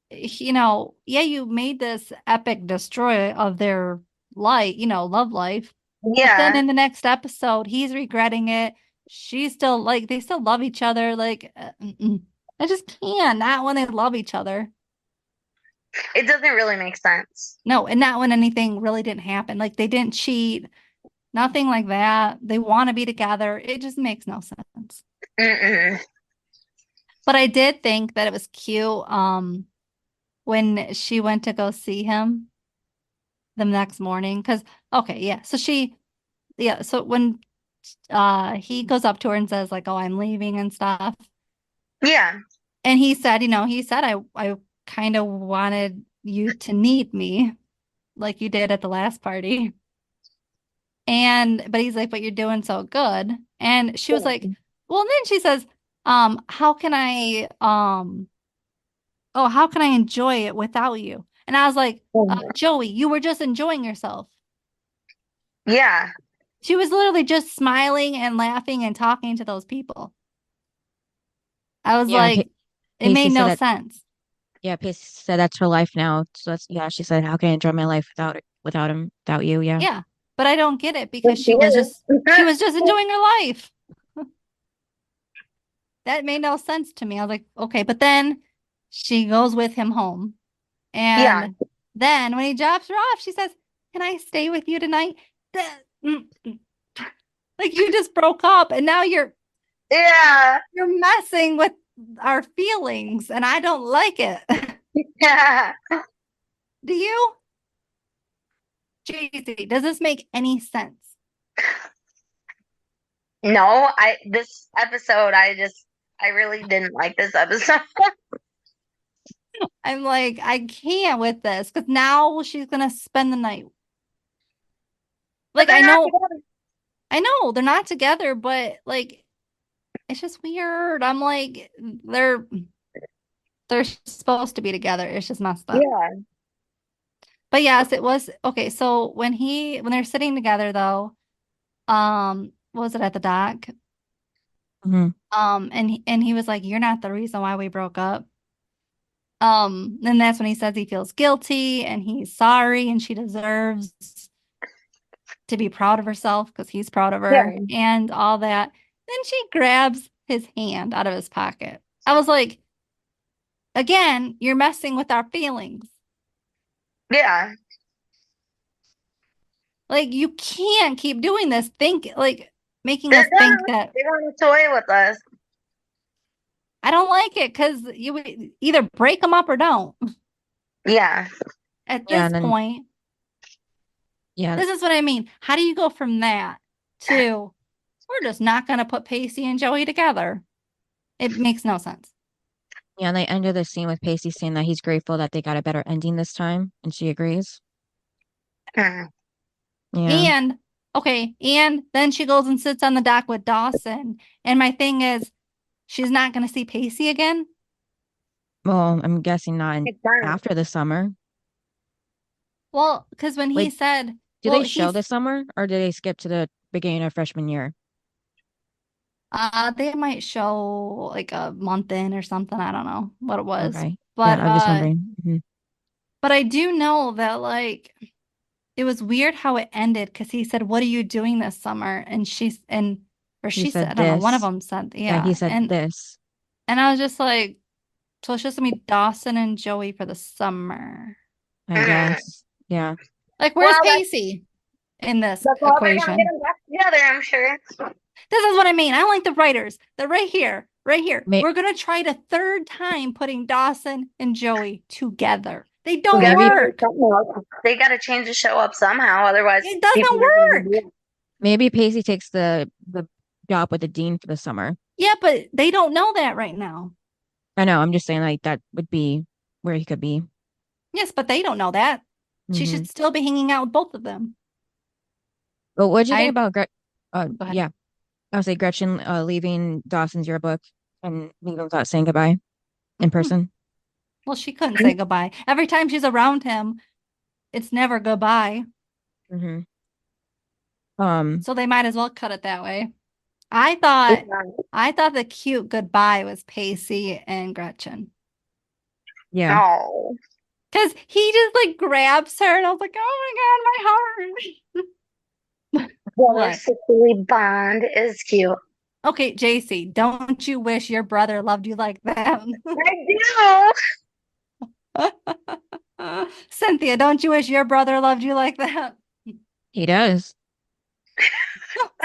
yeah, you made this epic destroy of their life, love life. But then Yeah. in the next episode, he's regretting it. She's still like, they still love each other. Like, I just can't. Not when they love each other. It doesn't really make sense. No, and not when anything really didn't happen. Like, they didn't cheat, nothing like that. They want to be together. It just makes no sense. Mm-mm. But I did think that it was cute. When she went to go see him the next morning, because okay, yeah. So when he goes up to her and says, like, oh, I'm leaving and stuff. Yeah. And he said, I kind of wanted you to need me like you did at the last party. But he's like, but you're doing so good. And she was like, well, and then she says, how can I how can I enjoy it without you? And I was like, Joey, you were just enjoying yourself. Yeah. She was literally just smiling and laughing and talking to those people. I was Yeah. like, it Pacey made said no that. sense. Yeah, Pacey said that's her life now. So that's, yeah, she said, how can I enjoy my life without him, without you? Yeah. Yeah. But I don't get it because she was just enjoying her life. That made no sense to me. I was like, okay, but then she goes with him home. Yeah. And then when he drops her off, she says, can I stay with you tonight? Like, you just broke up and now you're Yeah. messing with our feelings and I don't like it. Yeah. Do you? Jaycee, does this make any sense? No, this episode, I really didn't like this episode. I'm like, I can't with this because now she's gonna spend the night. Like, They're I not know, together. they're not together, but like, it's just weird. I'm like, they're supposed to be together. It's just messed up. Yeah. But yes, it was okay. So when they're sitting together though, what was it at the dock? Hmm. And he was like, "You're not the reason why we broke up." And that's when he says he feels guilty and he's sorry and she deserves to be proud of herself because he's proud of her Yeah. and all that. Then she grabs his hand out of his pocket. I was like, again, you're messing with our feelings. Yeah. Like, you can't keep doing this. Making They're us think done. that They want to toy with us. I don't like it because you would either break them up or don't. Yeah. At Yeah. this And then, point, yeah. this is what I mean. How do you go from that to we're just not going to put Pacey and Joey together? It makes no sense. Yeah. And they ended the scene with Pacey saying that he's grateful that they got a better ending this time. And she agrees. Mm. Yeah. And okay, and then she goes and sits on the dock with Dawson. And my thing is, she's not going to see Pacey again. Well, I'm guessing not It's done. after the summer. Well, because when he Wait, said, do well, they show this summer or do they skip to the beginning of freshman year? they might show like a month in or something. I don't know what it was. Okay. But Yeah, I'm just wondering. but I do know that like it was weird how it ended because he said, "What are you doing this summer?" And He she said, I said don't know, one of this. them said, Yeah, he yeah. said And this. I was just like, so it's just gonna be Dawson and Joey for the summer. I Mm. guess. Yeah. Like, where's Well, Pacey in this that's all they're gonna get equation? them back together, I'm sure. This is what I mean. I like the writers. They're right here, right here. May We're gonna try it a third time putting Dawson and Joey together. They don't Gotta do work. something else. They gotta change the show up somehow, otherwise It people doesn't aren't gonna work. do it. Maybe Pacey takes the job with the dean for the summer. Yeah, but they don't know that right now. I know. I'm just saying like that would be where he could be. Yes, but they don't know that. She Hmm. should still be hanging out with both of them. But what did you think I about Go ahead. yeah, I would say Gretchen leaving Dawson's yearbook and leaving without saying goodbye. in person. Well, she couldn't say goodbye. Every time she's around him, it's never goodbye. Mm-hmm. So they might as well cut it that way. I thought the cute goodbye was Pacey and Gretchen. Yeah. Oh, Because he just like grabs her and I was like, oh my God, my heart. brother What? sisterly bond is cute. Okay, Jaycee, don't you wish your brother loved you like that? I Cynthia, don't you wish your brother loved you like that? He does.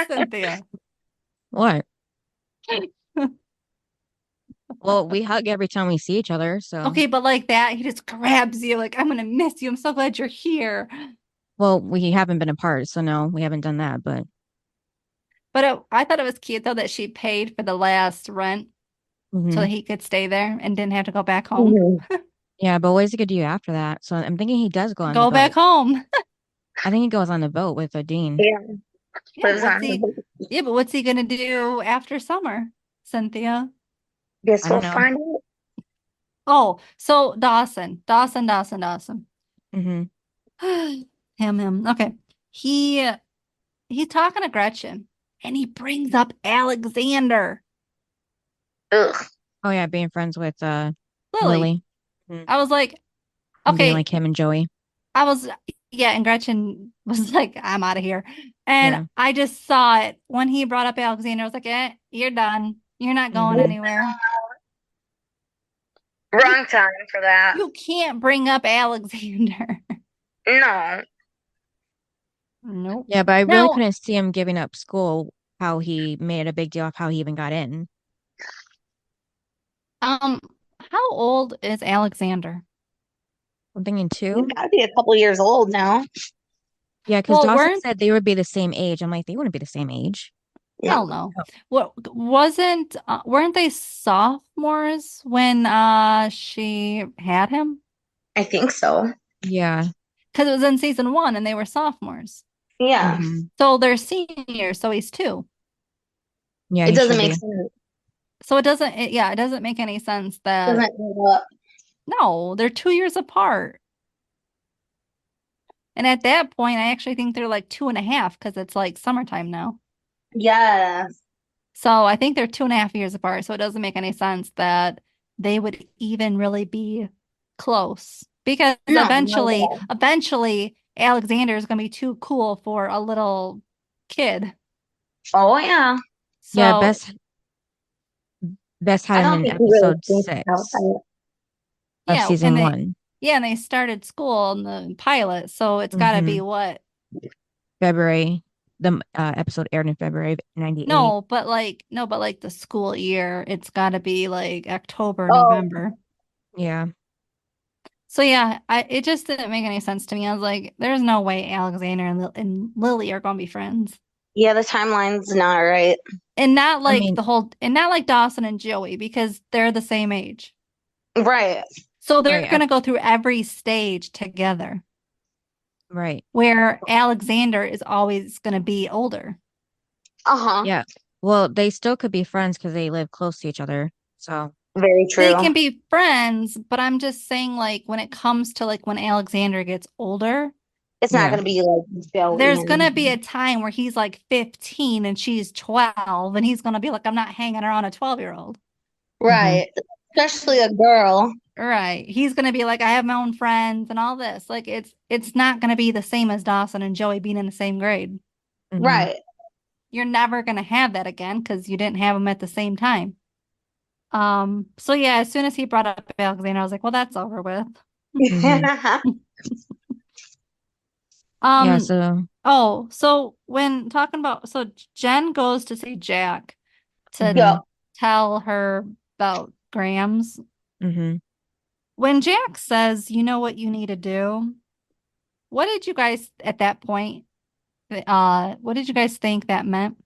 Cynthia. What? Well, we hug every time we see each other, so. Okay, but like that, he just grabs you like, I'm gonna miss you. I'm so glad you're here. Well, we haven't been apart, so no, we haven't done that, but But I thought it was cute though that she paid for the last rent so mhm. that he could stay there and didn't have to go back home. do. Yeah, but what is he gonna do after that? So I'm thinking he does go on the Go back boat. home. I think he goes on the boat with Dean. Yeah, Yeah, lives on the boat. but what's he gonna do after summer, Cynthia? I Guess we'll don't know. find out. Oh, so Dawson. Hmm. Him. Okay. He's talking to Gretchen and he brings up Alexander. Ugh. Oh yeah, being friends with Lily. Lily. Mhm. I was like, And being okay, like him and Joey. I was, yeah, and Gretchen was like, I'm out of here. And Yeah. I just saw it when he brought up Alexander. I was like, you're done. You're not going Hmm. anywhere. You Wrong time for that. you can't bring up Alexander. No. Nope. Yeah, but I really Now, couldn't see him giving up school, how he made a big deal of how he even got in. how old is Alexander? I'm thinking He's two. gotta be a couple years old now. Yeah, because Well, Dawson weren't said they would be the same age. I'm like, they wouldn't be the same age. hell No. no. What weren't they sophomores when she had him? I think so. Yeah. Because it was in season 1 and they were sophomores. Yeah. Hmm. So they're seniors, so he's 2. Yeah, It he doesn't should make be. sense. So it doesn't make any sense that Doesn't add up. no, they're 2 years apart. And at that point, I actually think they're like 2.5 because it's like summertime now. Yes. So I think they're 2.5 years apart. So it doesn't make any sense that they would even really be close because No, not at all. eventually, Alexander is going to be too cool for a little kid. Oh yeah. Yeah, So Bess I had him don't in think he really episode thinks about 6 that. of yeah, and season 1. they started school in the pilot. So it's got to be Hmm. what? February. The episode aired in February of 98. No, but like the school year, it's got to be like October, Oh, November. Yeah. So yeah, it just didn't make any sense to me. I was like, there's no way Alexander and Lily are gonna be friends. yeah, the timeline's not right. And not I like mean, not like Dawson and Joey because they're the same age. Right. So they're right. gonna go through every stage together. Right. Where Alexander is always gonna be older. Uh-huh. Yeah. Well, they still could be friends because they live close to each other. So, Very They true. can be friends, but I'm just saying like when it comes to like when Alexander gets older, It's not yeah. gonna be like Joey there's gonna be and a time where he's like 15 and she's 12 and he's gonna be like, I'm not hanging around a 12-year-old. Hmm. right. Especially a girl. Right. He's gonna be like, I have my own friends and all this. Like it's not gonna be the same as Dawson and Joey being in the same grade. Hmm. Right. You're never gonna have that again because you didn't have them at the same time. So yeah, as soon as he brought up Alexander, I was like, well, that's over with. Hmm. Yeah. Um, So, so when talking about Jen goes to see Jack to hmm. Yeah. tell her about Grams. Hmm. When Jack says, you know what you need to do, what did you guys at that point, what did you guys think that meant?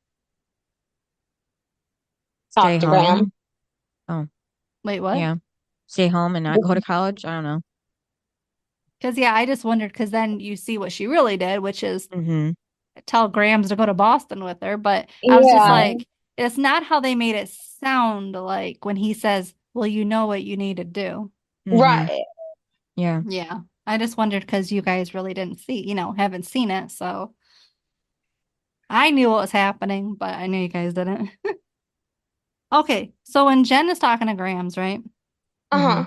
Stay Talk to Graham. home. Oh, Wait, what? yeah. Stay home and not go to college. I don't know. Because yeah, I just wondered because then you see what she really did, which is Hmm. tell Grams to go to Boston with her. But I was just Yeah. like, it's not how they made it sound like when he says, well, you know what you need to do. Mhm. Right. Yeah. Yeah. I just wondered because you guys really didn't see, haven't seen it. So I knew what was happening, but I knew you guys didn't. Okay. So when Jen is talking to Grams, right? Uh-huh.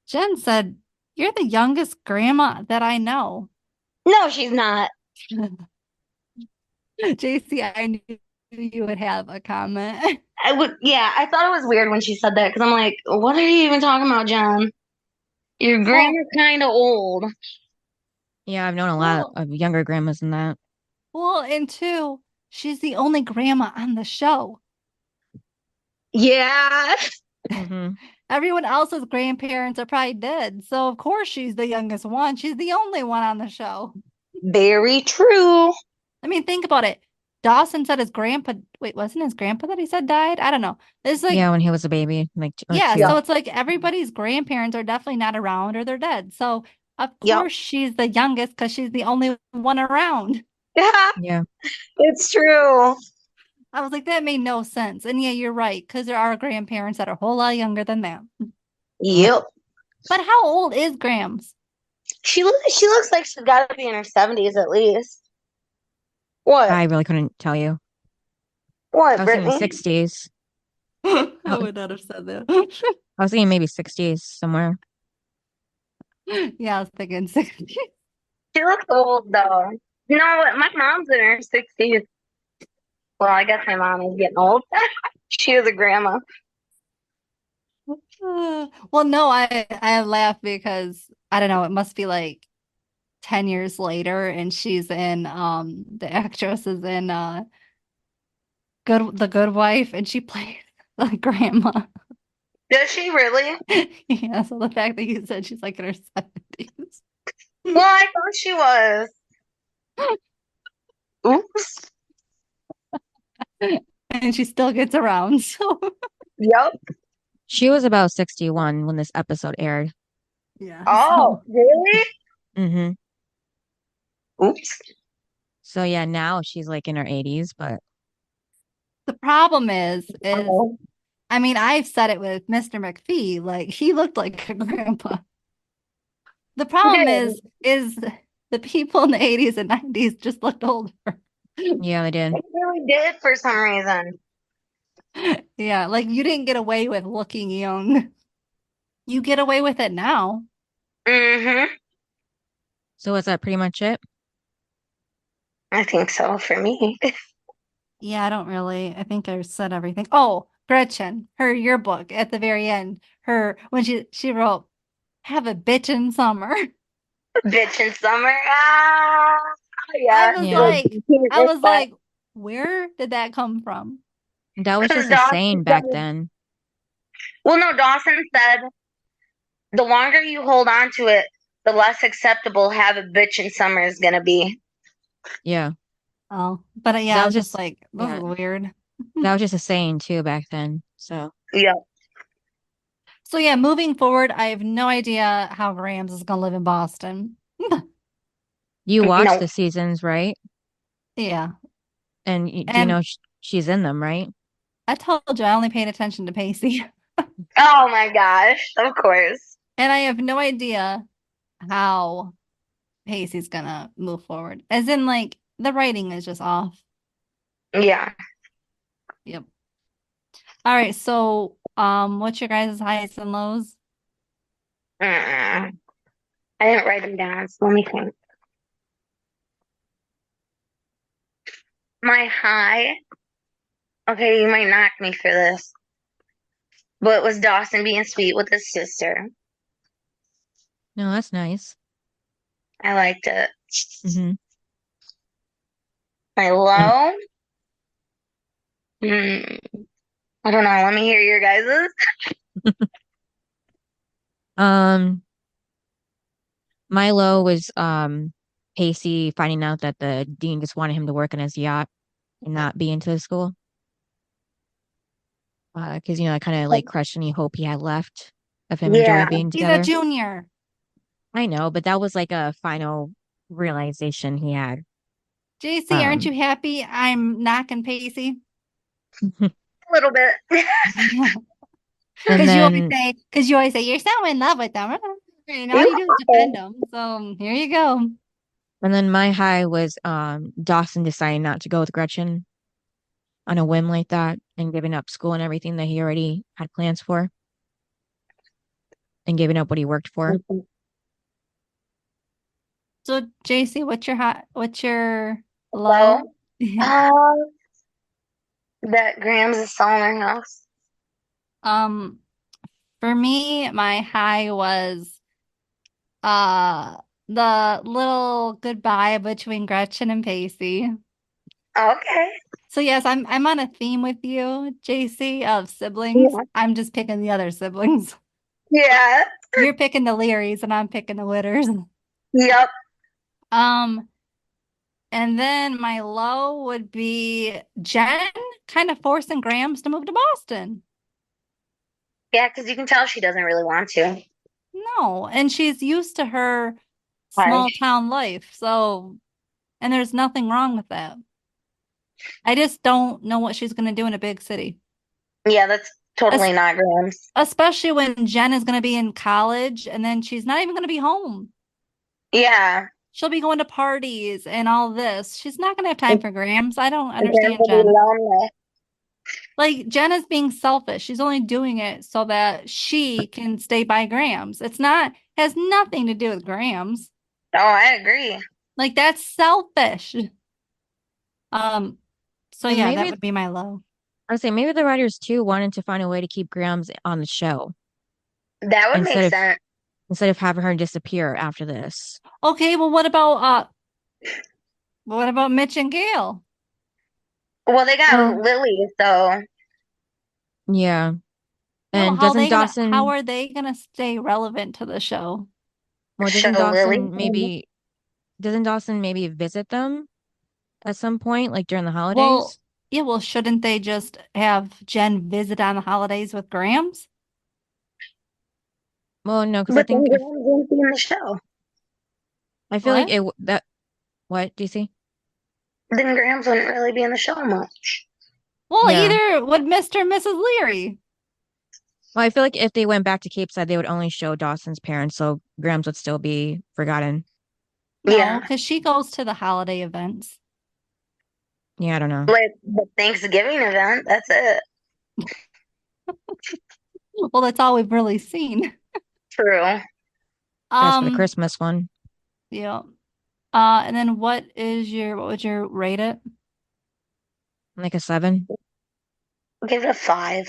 Jen said, "You're the youngest grandma that I know." No, she's not. Jaycee, I knew you would have a comment. Yeah, I thought it was weird when she said that because I'm like, what are you even talking about, John? Your Well, grandma's kind of old. Yeah, I've known a lot well, of younger grandmas than that. and two, she's the only grandma on the show. Yeah. Hmm. Everyone else's grandparents are probably dead. So, of course, she's the youngest one. She's the only one on the show. Very true. I mean, think about it. Dawson said his grandpa, wait, wasn't his grandpa that he said died? I don't know. It's like, Yeah, when he was a baby, like or yeah, Yep. so two. it's like everybody's grandparents are definitely not around or they're dead. So, of Yep. course, she's the youngest because she's the only one around. Yeah, Yeah. it's true. I was like, that made no sense. And yeah, you're right, because there are grandparents that are a whole lot younger than them. Yep. But how old is Grams? She looks like she's got to be in her 70s at least. What? I really couldn't tell you. What, I was thinking Brittany? 60s. I I would not have said that. was thinking maybe 60s somewhere. Yeah, I was thinking 60. She looks old though. You know what? My mom's in her 60s. Well, I guess my mom is getting old. She is a grandma. Well, no, I laugh because I don't know, it must be like 10 years later and she's in the actress is in The Good Wife and she plays the grandma. Does she really? Yeah, so the fact that you said she's like in her 70s. Well, I thought she was. Oops. And she still gets around. So Yep. She was about 61 when this episode aired. yeah. Oh, So really? Hmm. Oops. So yeah, now she's like in her 80s, but the problem is Oh. I mean, I've said it with Mr. McPhee, like he looked like a grandpa. The problem Did. is the people in the 80s and 90s just looked older. yeah, they did. It really did for some reason. Yeah, like you didn't get away with looking young. You get away with it now. Mm-hmm. So was that pretty much it? I think so for me. Yeah, I don't really. I think I said everything. Oh, Gretchen, her yearbook at the very end, her when she wrote, "Have a bitchin' summer." Bitch in summer. Ah, I yeah. was Yeah. like, Can't I miss was that. like, where did that come from? That was Because just a Dawson saying back said, then. well, no, Dawson said, the longer you hold on to it, the less acceptable have a bitch in summer is going to be. Yeah. Oh, but yeah, That I was was just just like, this is yeah, weird. that was just a saying too back then. So Yeah. So yeah, moving forward, I have no idea how Grams is gonna live in Boston. you watched No. the seasons, right? Yeah, And do you and know she's in them, right? I told you I only paid attention to Pacey, Oh my gosh. Of course. and I have no idea how Pacey's gonna move forward. As in, like the writing is just off. Yeah. Yep. All right. So, what's your guys' highs and lows? I didn't write them down, so let me think. My high, okay, you might knock me for this, but it was Dawson being sweet with his sister. No, that's nice. I liked it. Hmm. My And low, hmm, I don't know. Let me hear your guys's. um, Milo was Pacey finding out that the dean just wanted him to work on his yacht and not be into the school. Because I kind of like crushed any hope he had left of him and Joey Yeah. being He's a together. junior. I know, but that was like a final realization he had. JC, aren't you happy I'm knocking Pacey? A little bit. And then Because you always say, you're so in love with them. And all you do is defend them. So here you go. my high was Dawson deciding not to go with Gretchen on a whim like that and giving up school and everything that he already had plans for and giving up what he worked for. So Jaycee, what's your Low? low? Yeah. That Grams is selling their house. For me, my high was the little goodbye between Gretchen and Pacey. Okay. So yes, I'm on a theme with you, Jaycee, of siblings. Yeah. I'm just picking the other siblings. Yeah. You're picking the Learys and I'm picking the Witters. Yep. And then my low would be Jen kind of forcing Grams to move to Boston. Yeah, because you can tell she doesn't really want to. No, and she's used to her Hi. small town life. So, and there's nothing wrong with that. I just don't know what she's going to do in a big city. Yeah, that's totally not Grams. Especially when Jen is going to be in college and then she's not even going to be home. Yeah. She'll be going to parties and all this. She's not going to have time for Grams. I don't Grams understand will be Jen. lonely. Like, Jen is being selfish. She's only doing it so that she can stay by Grams. Has nothing to do with Grams. Oh, I agree. Like, that's selfish. So And yeah, maybe that would be my low. I would say maybe the writers too wanted to find a way to keep Grams on the show That would make instead of sense. having her disappear after this. Okay, well, what about Mitch and Gail? Well, they got Well, Lily, so yeah. Yeah, well, And doesn't how Dawson are they gonna stay relevant to the show? show Lily. Doesn't Dawson maybe visit them at some point, like during the Well, holidays? yeah, well, shouldn't they just have Jen visit on the holidays with Grams? Well, no, because But then Grams won't be in the show. I feel like What? what do you see? Then Grams wouldn't really be in the show much. Well, Yeah. either would Mr. and Mrs. Leary. Well, I feel like if they went back to Cape Side, they would only show Dawson's parents, so Grams would still be forgotten. No, Yeah. because she goes to the holiday events. Yeah, I don't know. Like the Thanksgiving event, that's it. Well, that's all we've really seen. True. As for the Christmas one, Yeah. And then what would you rate it? like a 7. I'll give it a 5.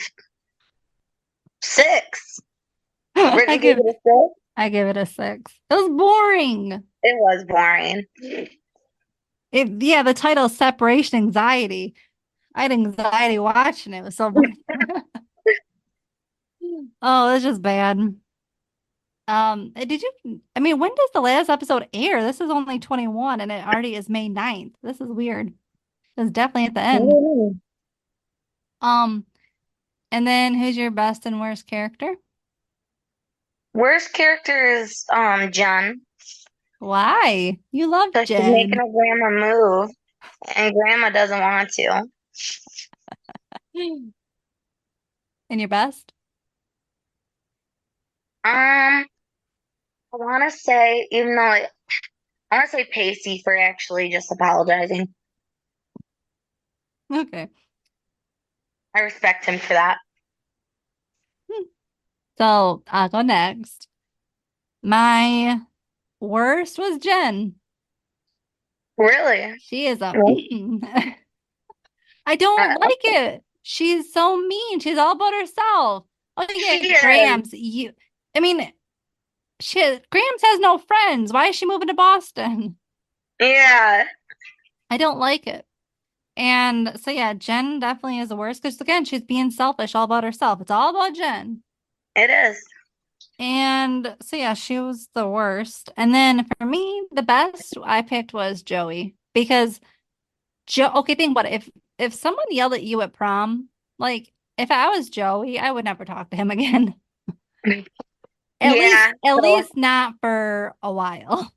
6. I Brittany give gave it a 6. I give it a 6. It was boring. It was boring. Yeah, the title is Separation Anxiety. I had anxiety watching it. It was so boring. Oh, it's just bad. I mean, when does the last episode air? This is only 21 and it already is May 9th. This is weird. It's definitely at the end. Um, and then who's your best and worst character? Worst character is Jen. Why? You love So she's Jen. making her grandma move, and grandma doesn't want to. And your best? I want to say, even though I want to say Pacey for actually just apologizing. Okay. I respect him for that. So I'll go next. My worst was Jen. Really? She is a Right. I don't like it. She's so mean. She's all about herself. Oh She yeah, is. Grams. I mean, Grams has no friends. Why is she moving to Boston? Yeah. I don't like it. And so yeah, Jen definitely is the worst because again, she's being selfish all about herself. It's all about Jen. It is. And so yeah, she was the worst. And then for me, the best I picked was Joey because okay, think about it. If someone yelled at you at prom, like if I was Joey, I would never talk to him again. Yeah. At least not for a while.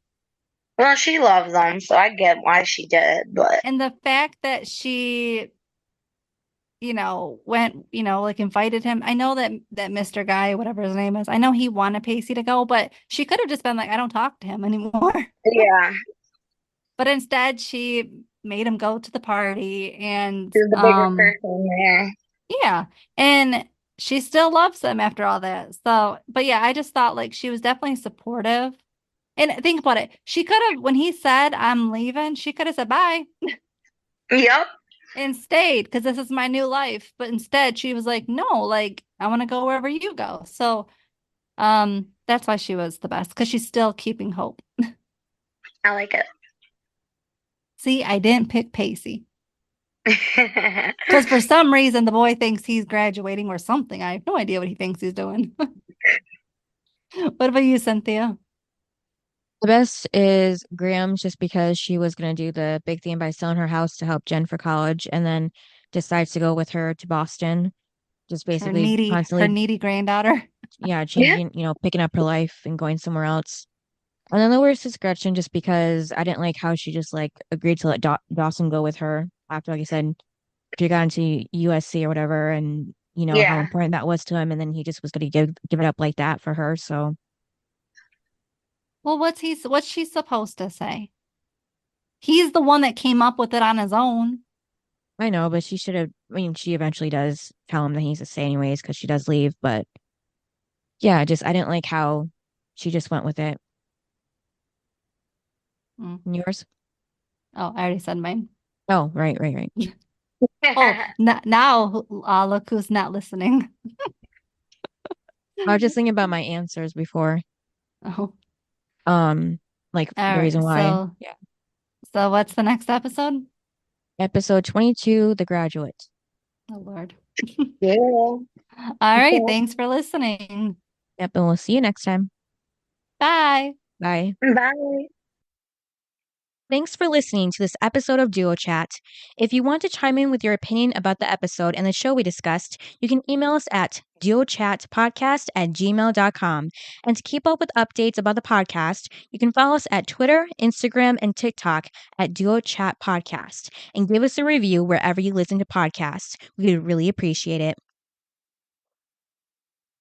Well, she loves them, so I get why she did, but And the fact that she, went, like invited him. I know that Mr. Guy, whatever his name is, I know he wanted Pacey to go, but she could have just been like, I don't talk to him anymore. Yeah, But instead she made him go to the party and she's the bigger person there. yeah. And she still loves him after all that. So, but yeah, I just thought like she was definitely supportive. And think about it. She could have, when he said, I'm leaving, she could have said bye Yep. and stayed because this is my new life. But instead, she was like, no, like, I want to go wherever you go. So, that's why she was the best because she's still keeping hope. I like it. See, I didn't pick Pacey because for some reason the boy thinks he's graduating or something. I have no idea what he thinks he's doing. What about you, Cynthia? The best is Graham's just because she was going to do the big thing by selling her house to help Jen for college and then decides to go with her to Boston. Just Her basically needy, constantly, granddaughter. yeah, changing, picking up her life and going somewhere else. And then the worst is Gretchen just because I didn't like how she just like agreed to let Dawson go with her after, like I said, she got into USC or whatever and how Yeah. important that was to him and then he just was going to give it up like that for her. So Well, what's she supposed to say? He's the one that came up with it on his own. I know, but she should have. I mean, she eventually does tell him that he needs to stay anyways because she does leave. But yeah, just I didn't like how she just went with it. Mm. And yours? Oh, I already said mine. Oh, right. Oh, now look who's not listening. I was just thinking about my answers before. Oh, Like all the right. reason why. Yeah. So what's the next episode? Episode 22, The Graduate. Oh, Lord. Yeah. All right. Thanks for listening. Yep, and we'll see you next time. Bye. Bye. Bye. Thanks for listening to this episode of Duo Chat. If you want to chime in with your opinion about the episode and the show we discussed, you can email us at duochatpodcast@gmail.com. And to keep up with updates about the podcast, you can follow us at Twitter, Instagram, and TikTok at Duo Chat Podcast. And give us a review wherever you listen to podcasts. We would really appreciate it.